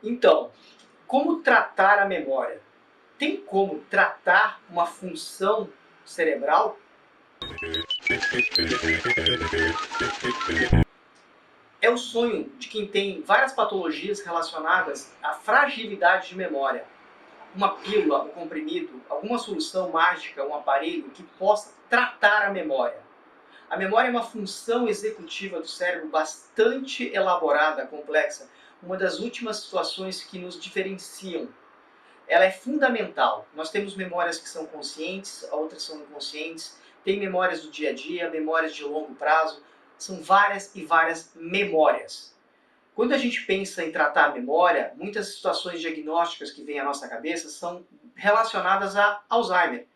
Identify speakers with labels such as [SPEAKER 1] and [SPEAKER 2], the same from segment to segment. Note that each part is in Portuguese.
[SPEAKER 1] Então, como tratar a memória? Tem como tratar uma função cerebral? É o sonho de quem tem várias patologias relacionadas à fragilidade de memória. Uma pílula, um comprimido, alguma solução mágica, um aparelho que possa tratar a memória. A memória é uma função executiva do cérebro bastante elaborada, complexa, uma das últimas situações que nos diferenciam. Ela é fundamental. Nós temos memórias que são conscientes, outras são inconscientes, tem memórias do dia a dia, memórias de longo prazo, são várias e várias memórias. Quando a gente pensa em tratar a memória, muitas situações diagnósticas que vêm à nossa cabeça são relacionadas a Alzheimer.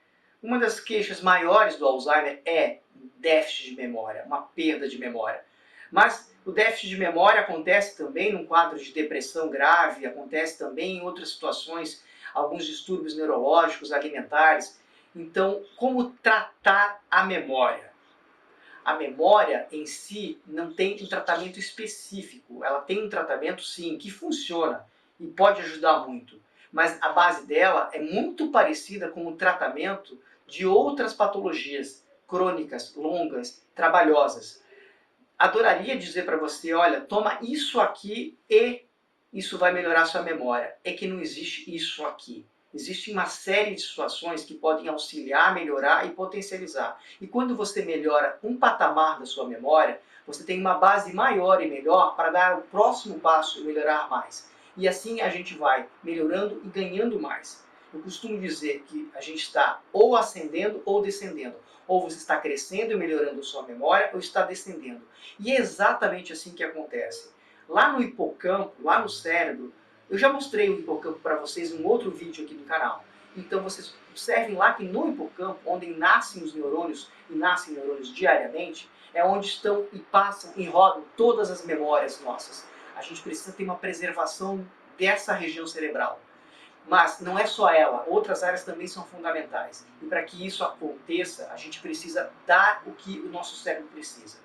[SPEAKER 1] Uma das queixas maiores do Alzheimer é déficit de memória, uma perda de memória. Mas o déficit de memória acontece também num quadro de depressão grave, acontece também em outras situações, alguns distúrbios neurológicos, alimentares. Então, como tratar a memória? A memória em si não tem um tratamento específico. Ela tem um tratamento, sim, que funciona e pode ajudar muito. Mas a base dela é muito parecida com o tratamento de outras patologias crônicas, longas, trabalhosas. Adoraria dizer para você, olha, toma isso aqui e isso vai melhorar a sua memória. É que não existe isso aqui. Existe uma série de situações que podem auxiliar, melhorar e potencializar. E quando você melhora um patamar da sua memória, você tem uma base maior e melhor para dar o próximo passo e melhorar mais. E assim a gente vai melhorando e ganhando mais. Eu costumo dizer que a gente está ou ascendendo ou descendendo. Ou você está crescendo e melhorando a sua memória, ou está descendendo. E é exatamente assim que acontece. Lá no hipocampo, lá no cérebro, eu já mostrei o hipocampo para vocês em um outro vídeo aqui do canal. Então vocês observem lá que no hipocampo, onde nascem os neurônios, e nascem neurônios diariamente, é onde estão e passam e rodam todas as memórias nossas. A gente precisa ter uma preservação dessa região cerebral. Mas não é só ela, outras áreas também são fundamentais. E para que isso aconteça, a gente precisa dar o que o nosso cérebro precisa.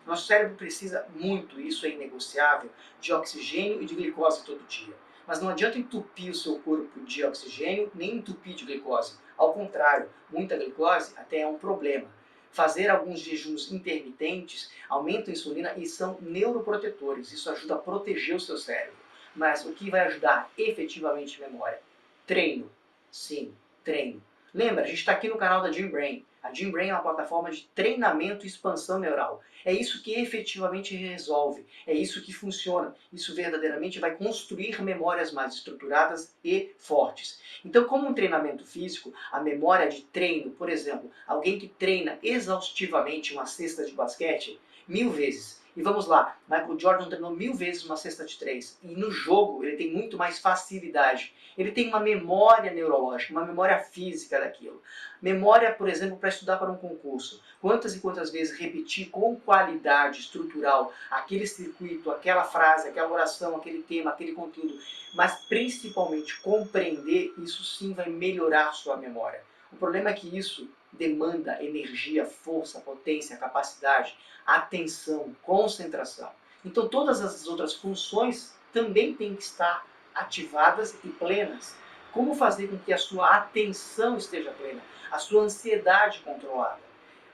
[SPEAKER 1] Nosso cérebro precisa muito, isso é inegociável, de oxigênio e de glicose todo dia. Mas não adianta entupir o seu corpo de oxigênio, nem entupir de glicose. Ao contrário, muita glicose até é um problema. Fazer alguns jejuns intermitentes aumenta a insulina e são neuroprotetores. Isso ajuda a proteger o seu cérebro. Mas o que vai ajudar efetivamente a memória? Treino. Sim, treino. Lembra, a gente está aqui no canal da Gym Brain. A Gym Brain é uma plataforma de treinamento e expansão neural. É isso que efetivamente resolve. É isso que funciona. Isso verdadeiramente vai construir memórias mais estruturadas e fortes. Então, como um treinamento físico, a memória de treino, por exemplo, alguém que treina exaustivamente uma cesta de basquete, 1000 vezes. E vamos lá, Michael Jordan treinou 1000 vezes uma cesta de 3. E no jogo ele tem muito mais facilidade. Ele tem uma memória neurológica, uma memória física daquilo. Memória, por exemplo, para estudar para um concurso. Quantas e quantas vezes repetir com qualidade estrutural aquele circuito, aquela frase, aquela oração, aquele tema, aquele conteúdo. Mas principalmente compreender, isso sim vai melhorar a sua memória. O problema é que isso demanda energia, força, potência, capacidade, atenção, concentração. Então todas as outras funções também têm que estar ativadas e plenas. Como fazer com que a sua atenção esteja plena, a sua ansiedade controlada?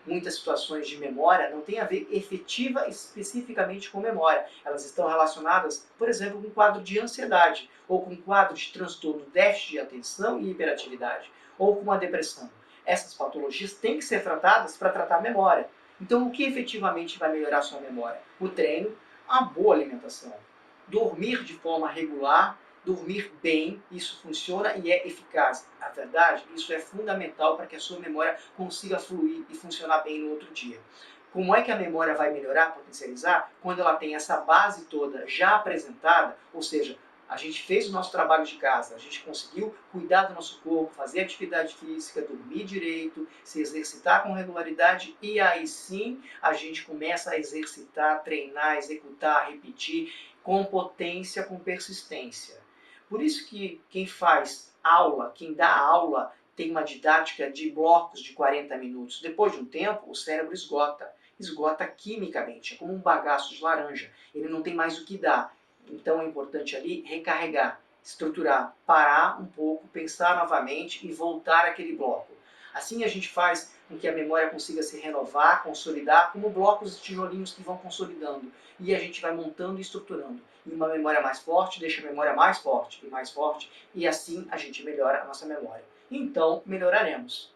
[SPEAKER 1] Muitas situações de memória não têm a ver efetiva especificamente com memória. Elas estão relacionadas, por exemplo, com um quadro de ansiedade, ou com um quadro de transtorno déficit de atenção e hiperatividade, ou com uma depressão. Essas patologias têm que ser tratadas para tratar a memória. Então, o que efetivamente vai melhorar a sua memória? O treino, a boa alimentação. Dormir de forma regular, dormir bem, isso funciona e é eficaz. Na verdade, isso é fundamental para que a sua memória consiga fluir e funcionar bem no outro dia. Como é que a memória vai melhorar, potencializar? Quando ela tem essa base toda já apresentada, ou seja, a gente fez o nosso trabalho de casa, a gente conseguiu cuidar do nosso corpo, fazer atividade física, dormir direito, se exercitar com regularidade e aí sim a gente começa a exercitar, treinar, executar, repetir com potência, com persistência. Por isso que quem faz aula, quem dá aula, tem uma didática de blocos de 40 minutos. Depois de um tempo, o cérebro esgota quimicamente, é como um bagaço de laranja, ele não tem mais o que dar. Então é importante ali recarregar. estruturar, parar um pouco, pensar novamente e voltar àquele bloco. Assim a gente faz com que a memória consiga se renovar, consolidar, como blocos de tijolinhos que vão consolidando. E a gente vai montando e estruturando. E uma memória mais forte deixa a memória mais forte, e assim a gente melhora a nossa memória. Então, melhoraremos.